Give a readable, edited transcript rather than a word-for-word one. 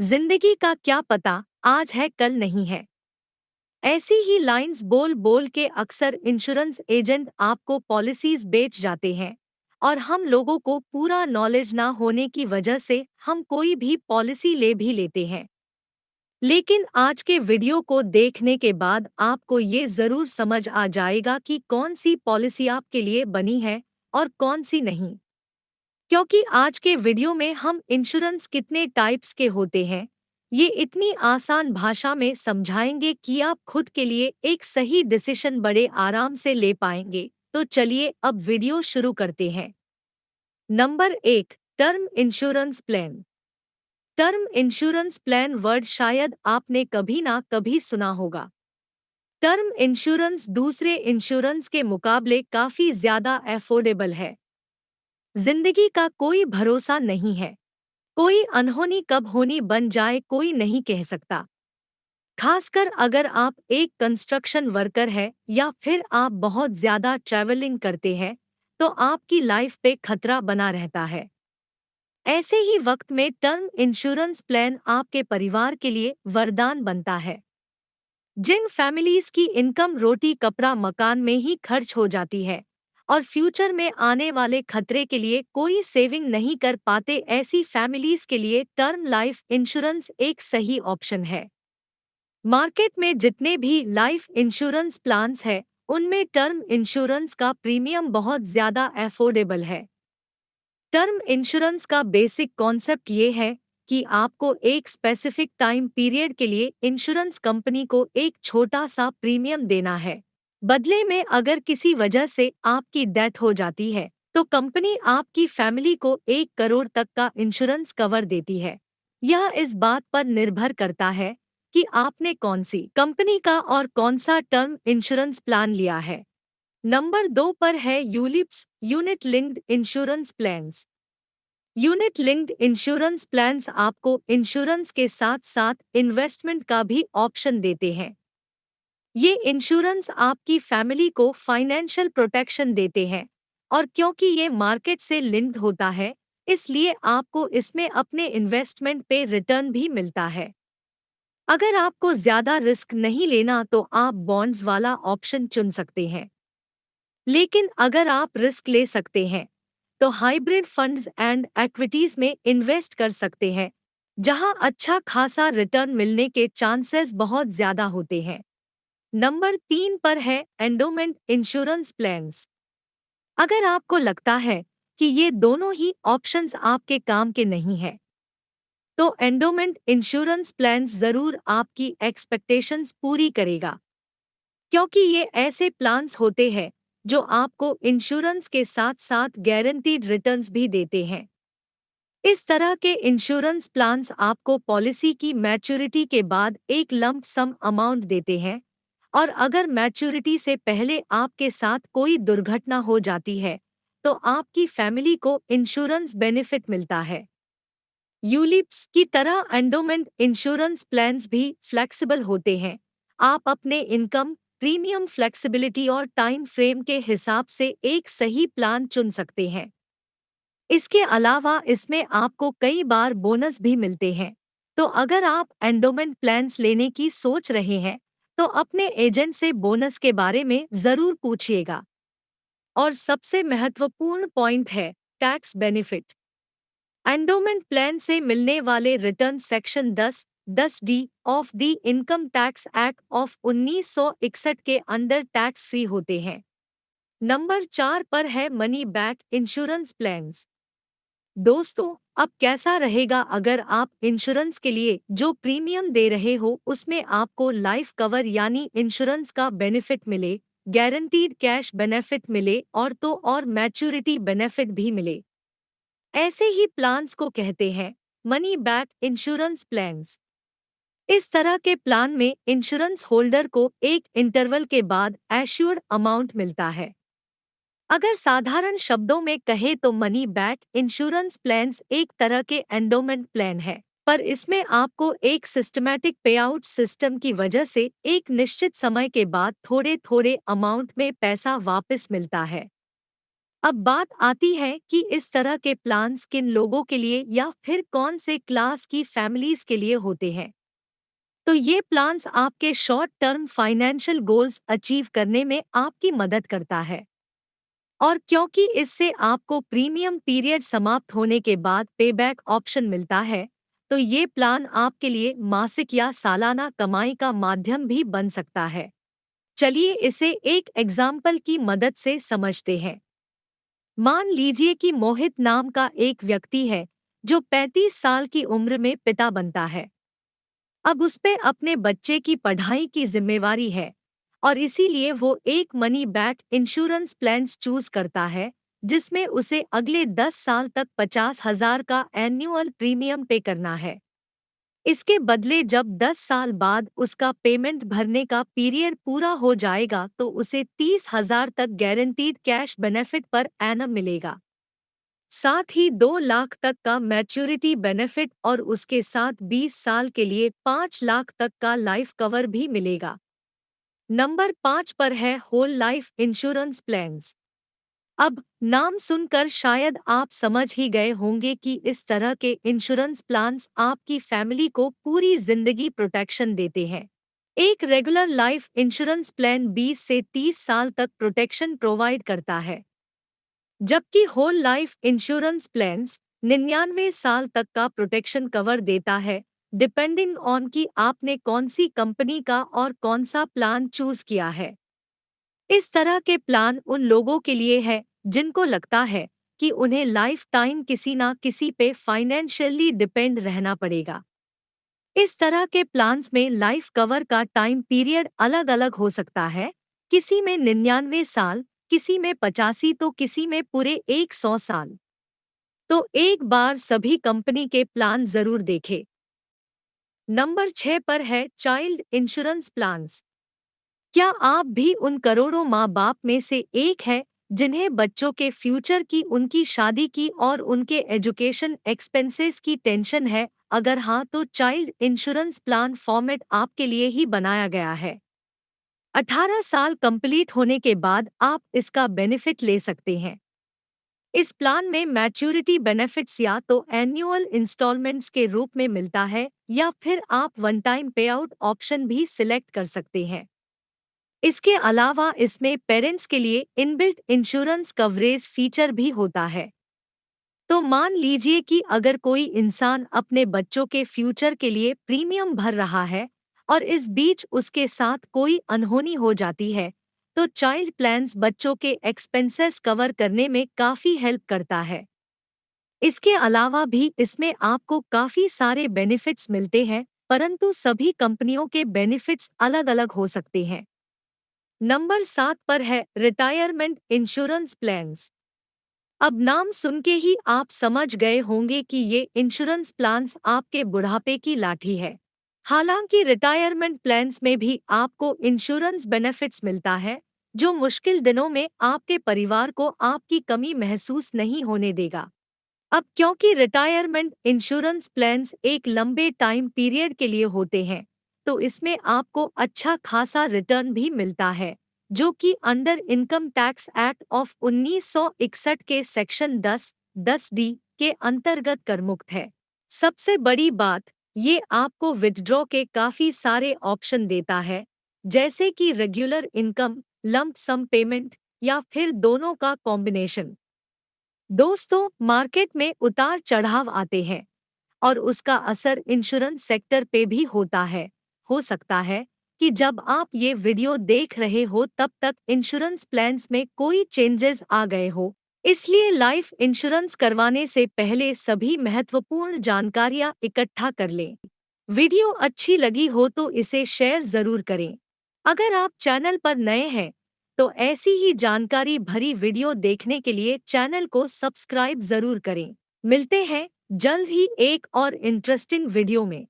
जिंदगी का क्या पता, आज है कल नहीं है। ऐसी ही लाइंस बोल बोल के अक्सर इंश्योरेंस एजेंट आपको पॉलिसीज बेच जाते हैं और हम लोगों को पूरा नॉलेज ना होने की वजह से हम कोई भी पॉलिसी ले भी लेते हैं। लेकिन आज के वीडियो को देखने के बाद आपको ये ज़रूर समझ आ जाएगा कि कौन सी पॉलिसी आपके लिए बनी है और कौन सी नहीं। क्योंकि आज के वीडियो में हम इंश्योरेंस कितने टाइप्स के होते हैं, ये इतनी आसान भाषा में समझाएंगे कि आप खुद के लिए एक सही डिसीजन बड़े आराम से ले पाएंगे। तो चलिए अब वीडियो शुरू करते हैं। Number 1, term insurance plan. Term insurance plan word शायद आपने कभी ना कभी सुना होगा। टर्म इंश्योरेंस दूसरे इंश्योरेंस के मुकाबले काफ़ी ज़्यादा अफोर्डेबल है। जिंदगी का कोई भरोसा नहीं है, कोई अनहोनी कब होनी बन जाए कोई नहीं कह सकता। खासकर अगर आप एक कंस्ट्रक्शन वर्कर है या फिर आप बहुत ज्यादा ट्रैवलिंग करते हैं, तो आपकी लाइफ पे खतरा बना रहता है। ऐसे ही वक्त में टर्म इंश्योरेंस प्लान आपके परिवार के लिए वरदान बनता है। जिन फैमिलीज की इनकम रोटी कपड़ा मकान में ही खर्च हो जाती है और फ्यूचर में आने वाले खतरे के लिए कोई सेविंग नहीं कर पाते, ऐसी फैमिलीज के लिए टर्म लाइफ इंश्योरेंस एक सही ऑप्शन है। मार्केट में जितने भी लाइफ इंश्योरेंस प्लान्स हैं, उनमें टर्म इंश्योरेंस का प्रीमियम बहुत ज़्यादा अफोर्डेबल है। टर्म इंश्योरेंस का बेसिक कॉन्सेप्ट ये है कि आपको एक स्पेसिफिक टाइम पीरियड के लिए इंश्योरेंस कंपनी को एक छोटा सा प्रीमियम देना है। बदले में अगर किसी वजह से आपकी डेथ हो जाती है, तो कंपनी आपकी फैमिली को 1 करोड़ तक का इंश्योरेंस कवर देती है। यह इस बात पर निर्भर करता है कि आपने कौन सी कंपनी का और कौन सा टर्म इंश्योरेंस प्लान लिया है। नंबर 2 पर है ULIPs unit linked insurance plans. Unit linked insurance plans आपको इंश्योरेंस के साथ साथ इन्वेस्टमेंट का भी ऑप्शन देते हैं। ये इंश्योरेंस आपकी फैमिली को फाइनेंशियल प्रोटेक्शन देते हैं और क्योंकि ये मार्केट से लिंक्ड होता है, इसलिए आपको इसमें अपने इन्वेस्टमेंट पे रिटर्न भी मिलता है। अगर आपको ज़्यादा रिस्क नहीं लेना तो आप बॉन्ड्स वाला ऑप्शन चुन सकते हैं। लेकिन अगर आप रिस्क ले सकते हैं, तो हाइब्रिड फंड्स एंड इक्विटीज में इन्वेस्ट कर सकते हैं, जहां अच्छा खासा रिटर्न मिलने के चांसेस बहुत ज़्यादा होते हैं। नंबर 3 पर है एंडोमेंट इंश्योरेंस प्लान्स। अगर आपको लगता है कि ये दोनों ही ऑप्शंस आपके काम के नहीं हैं, तो एंडोमेंट इंश्योरेंस प्लान्स ज़रूर आपकी एक्सपेक्टेशंस पूरी करेगा। क्योंकि ये ऐसे प्लान्स होते हैं जो आपको इंश्योरेंस के साथ साथ गारंटीड रिटर्न्स भी देते हैं। इस तरह के इंश्योरेंस प्लान्स आपको पॉलिसी की मैच्योरिटी के बाद एक लंप सम अमाउंट देते हैं और अगर मैच्योरिटी से पहले आपके साथ कोई दुर्घटना हो जाती है, तो आपकी फैमिली को इंश्योरेंस बेनिफिट मिलता है। यूलिप्स की तरह एंडोमेंट इंश्योरेंस प्लान्स भी फ्लेक्सिबल होते हैं। आप अपने इनकम, प्रीमियम फ्लेक्सिबिलिटी और टाइम फ्रेम के हिसाब से एक सही प्लान चुन सकते हैं। इसके अलावा इसमें आपको कई बार बोनस भी मिलते हैं। तो अगर आप एंडोमेंट प्लान्स लेने की सोच रहे हैं, तो अपने एजेंट से बोनस के बारे में ज़रूर पूछिएगा। और सबसे महत्वपूर्ण पॉइंट है टैक्स बेनिफिट। एंडोमेंट प्लान से मिलने वाले return section 10(10)(d) of the income tax act of 1961 के अंडर टैक्स फ्री होते हैं। नंबर 4 पर है मनी बैक इंश्योरेंस प्लान्स। दोस्तों, अब कैसा रहेगा अगर आप इंश्योरेंस के लिए जो प्रीमियम दे रहे हो उसमें आपको लाइफ कवर यानी इंश्योरेंस का बेनिफिट मिले, गारंटीड कैश बेनिफिट मिले और तो और मैच्योरिटी बेनिफिट भी मिले। ऐसे ही प्लान्स को कहते हैं मनी बैक इंश्योरेंस प्लान्स। इस तरह के प्लान में इंश्योरेंस होल्डर को एक इंटरवल के बाद एश्योर्ड अमाउंट मिलता है। अगर साधारण शब्दों में कहे तो मनी बैक इंश्योरेंस प्लान्स एक तरह के एंडोमेंट प्लान है, पर इसमें आपको एक सिस्टमैटिक पेआउट सिस्टम की वजह से एक निश्चित समय के बाद थोड़े थोड़े अमाउंट में पैसा वापस मिलता है। अब बात आती है कि इस तरह के प्लान्स किन लोगों के लिए या फिर कौन से क्लास की फैमिलीज के लिए होते हैं। तो ये प्लान्स आपके short term financial goals achieve करने में आपकी मदद करता है। और क्योंकि इससे आपको प्रीमियम पीरियड समाप्त होने के बाद पेबैक ऑप्शन मिलता है, तो ये प्लान आपके लिए मासिक या सालाना कमाई का माध्यम भी बन सकता है। चलिए इसे एक एग्जाम्पल की मदद से समझते हैं। मान लीजिए कि मोहित नाम का एक व्यक्ति है जो 35 साल की उम्र में पिता बनता है। अब उस पे अपने बच्चे की पढ़ाई की जिम्मेवारी है और इसीलिए वो एक money back insurance plans choose करता है, जिसमें उसे अगले 10 साल तक 50,000 का एनुअल प्रीमियम पे करना है। इसके बदले जब 10 साल बाद उसका पेमेंट भरने का पीरियड पूरा हो जाएगा तो उसे 30,000 तक guaranteed cash benefit per annum मिलेगा। साथ ही 2 लाख तक का मैच्योरिटी बेनिफिट और उसके साथ 20 साल के लिए 5 लाख तक का लाइफ कवर भी मिलेगा। नंबर 5 पर है होल लाइफ इंश्योरेंस प्लान्स। अब नाम सुनकर शायद आप समझ ही गए होंगे कि इस तरह के इंश्योरेंस प्लान्स आपकी फैमिली को पूरी जिंदगी प्रोटेक्शन देते हैं। एक रेगुलर लाइफ इंश्योरेंस प्लान 20 से 30 साल तक प्रोटेक्शन प्रोवाइड करता है, जबकि होल लाइफ इंश्योरेंस प्लान्स 99 साल तक का प्रोटेक्शन कवर देता है, डिपेंडिंग ऑन कि आपने कौन सी कंपनी का और कौन सा प्लान चूज किया है। इस तरह के प्लान उन लोगों के लिए है जिनको लगता है कि उन्हें लाइफ टाइम किसी ना किसी पे फाइनेंशियली डिपेंड रहना पड़ेगा। इस तरह के प्लान्स में लाइफ कवर का टाइम पीरियड अलग अलग हो सकता है, किसी में 99 साल, किसी में 85 तो किसी में पूरे 100 साल। तो एक बार सभी कंपनी के प्लान जरूर देखें। नंबर 6 पर है चाइल्ड इंश्योरेंस प्लान्स। क्या आप भी उन करोड़ों माँ बाप में से एक है जिन्हें बच्चों के फ्यूचर की, उनकी शादी की और उनके एजुकेशन एक्सपेंसेस की टेंशन है? अगर हाँ तो चाइल्ड इंश्योरेंस प्लान फॉर्मेट आपके लिए ही बनाया गया है। 18 साल कंप्लीट होने के बाद आप इसका बेनिफिट ले सकते हैं। इस प्लान में मैच्योरिटी बेनिफिट्स या तो एनुअल इंस्टॉलमेंट्स के रूप में मिलता है या फिर आप वन टाइम पे आउट ऑप्शन भी सिलेक्ट कर सकते हैं। इसके अलावा इसमें पेरेंट्स के लिए इनबिल्ट इंश्योरेंस कवरेज फीचर भी होता है। तो मान लीजिए कि अगर कोई इंसान अपने बच्चों के फ्यूचर के लिए प्रीमियम भर रहा है और इस बीच उसके साथ कोई अनहोनी हो जाती है, तो चाइल्ड प्लान्स बच्चों के एक्सपेंसेस कवर करने में काफ़ी हेल्प करता है। इसके अलावा भी इसमें आपको काफ़ी सारे बेनिफिट्स मिलते हैं, परंतु सभी कंपनियों के बेनिफिट्स अलग-अलग हो सकते हैं। नंबर 7 पर है रिटायरमेंट इंश्योरेंस प्लान्स। अब नाम सुन के ही आप समझ गए होंगे कि ये इंश्योरेंस प्लान्स आपके बुढ़ापे की लाठी है। हालांकि रिटायरमेंट प्लान्स में भी आपको इंश्योरेंस बेनिफिट्स मिलता है, जो मुश्किल दिनों में आपके परिवार को आपकी कमी महसूस नहीं होने देगा। अब क्योंकि रिटायरमेंट इंश्योरेंस प्लान्स एक लंबे टाइम पीरियड के लिए होते हैं, तो इसमें आपको अच्छा खासा रिटर्न भी मिलता है, जो कि under income tax act of 1961 के सेक्शन 10(10)(d) के अंतर्गत करमुक्त है। सबसे बड़ी बात, ये आपको विथड्रॉ के काफ़ी सारे ऑप्शन देता है, जैसे कि रेगुलर इनकम, लंप सम पेमेंट या फिर दोनों का कॉम्बिनेशन। दोस्तों, मार्केट में उतार चढ़ाव आते हैं और उसका असर इंश्योरेंस सेक्टर पे भी होता है। हो सकता है कि जब आप ये वीडियो देख रहे हो तब तक इंश्योरेंस प्लान्स में कोई चेंजेस आ गए हो, इसलिए लाइफ इंश्योरेंस करवाने से पहले सभी महत्वपूर्ण जानकारियां इकट्ठा कर लें। वीडियो अच्छी लगी हो तो इसे शेयर जरूर करें। अगर आप चैनल पर नए हैं तो ऐसी ही जानकारी भरी वीडियो देखने के लिए चैनल को सब्सक्राइब जरूर करें। मिलते हैं जल्द ही एक और इंटरेस्टिंग वीडियो में।